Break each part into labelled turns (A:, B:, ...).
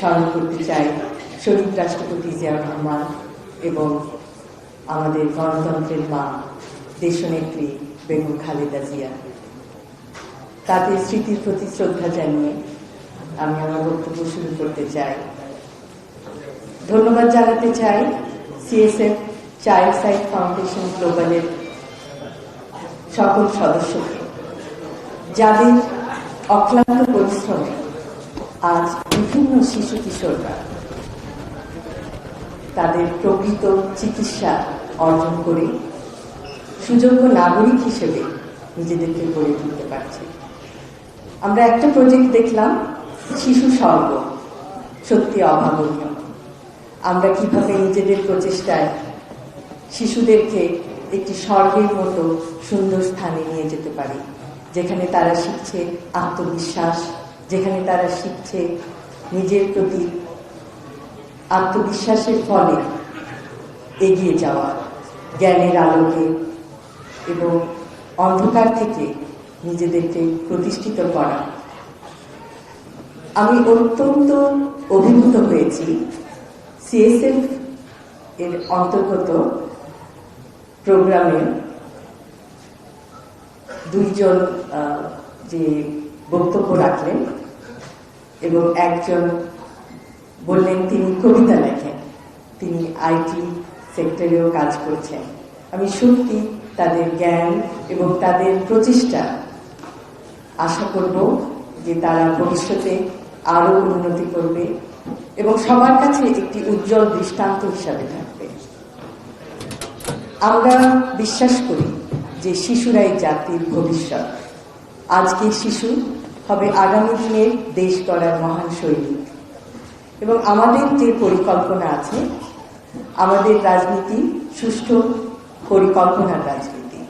A: স্মরণ করতে চাই শহীদ রাষ্ট্রপতি জিয়াউর রহমান এবং আমাদের গণতন্ত্রের মা দেশনেত্রী বেগম খালেদা জিয়া। তাদের স্মৃতির প্রতি শ্রদ্ধা জানিয়ে আমি আমার বক্তব্য শুরু করতে চাই। ধন্যবাদ জানাতে চাই সিএসএফ চাইল্ড সাইড ফাউন্ডেশন গ্লোবালের সকল সদস্যকে, যাদের অক্লান্ত পরিশ্রমে আজ বিভিন্ন শিশু কিশোররা তাদের প্রকৃত চিকিৎসা অর্জন করে সুযোগ্য নাগরিক হিসেবে নিজেদেরকে গড়ে তুলতে পারছে। আমরা একটা প্রজেক্ট দেখলাম, শিশু স্বর্গ, সত্যি অভাবনীয়। আমরা কিভাবে নিজেদের প্রচেষ্টায় শিশুদেরকে একটি স্বর্গের মতো সুন্দর স্থানে নিয়ে যেতে পারি, যেখানে তারা শিখছে আত্মবিশ্বাস, যেখানে তারা শিখছে নিজের প্রতি আত্মবিশ্বাসের ফলে এগিয়ে যাওয়া, জ্ঞানের আলোকে এবং অন্ধকার থেকে নিজেদেরকে প্রতিষ্ঠিত করা। আমি অত্যন্ত অভিভূত হয়েছি সিএসএফ এর অন্তর্গত প্রোগ্রামে দুইজন যে বক্তব্য রাখলেন এবং একজন বললেন তিনি কবিতা লেখেন, তিনি আইটি সেক্টরেও কাজ করছেন। আমি সত্যি তাদের জ্ঞান এবং তাদের প্রচেষ্টা আশা করব যে তারা ভবিষ্যতে আরো উন্নতি করবে এবং সবার কাছে একটি উজ্জ্বল দৃষ্টান্ত হিসাবে থাকবে। আমরা বিশ্বাস করি যে শিশুরাই জাতির ভবিষ্যৎ। আজকের শিশু হবে আগামী দিনের দেশ গড়ার মহান সৈনিক। এবং আমাদের যে পরিকল্পনা আছে, আমাদের রাজনীতি সুষ্ঠু পরিকল্পনার রাজনীতি।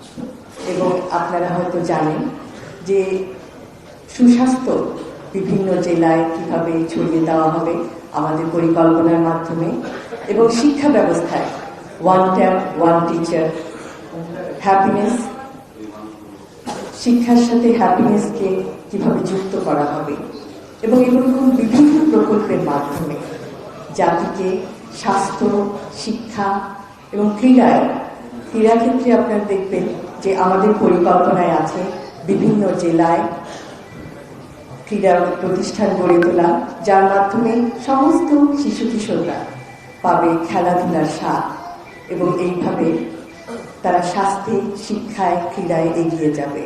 A: এবং আপনারা হয়তো জানেন যে সুস্বাস্থ্য বিভিন্ন জেলায় কিভাবে ছড়িয়ে দেওয়া হবে আমাদের পরিকল্পনার মাধ্যমে, এবং শিক্ষা ব্যবস্থায় one tap one teacher, happiness, শিক্ষার সাথে হ্যাপিনেসকে কিভাবে যুক্ত করা হবে, এবং এরকম বিভিন্ন প্রকল্পের মাধ্যমে জাতিকে স্বাস্থ্য, শিক্ষা এবং ক্রীড়াক্ষেত্রে আপনারা দেখবেন যে আমাদের পরিকল্পনায় আছে বিভিন্ন জেলায় ক্রীড়া প্রতিষ্ঠান গড়ে তোলা, যার মাধ্যমে সমস্ত শিশু কিশোররা পাবে খেলাধুলার স্বাদ এবং এইভাবে তারা স্বাস্থ্যে, শিক্ষায়, ক্রীড়ায় এগিয়ে যাবে।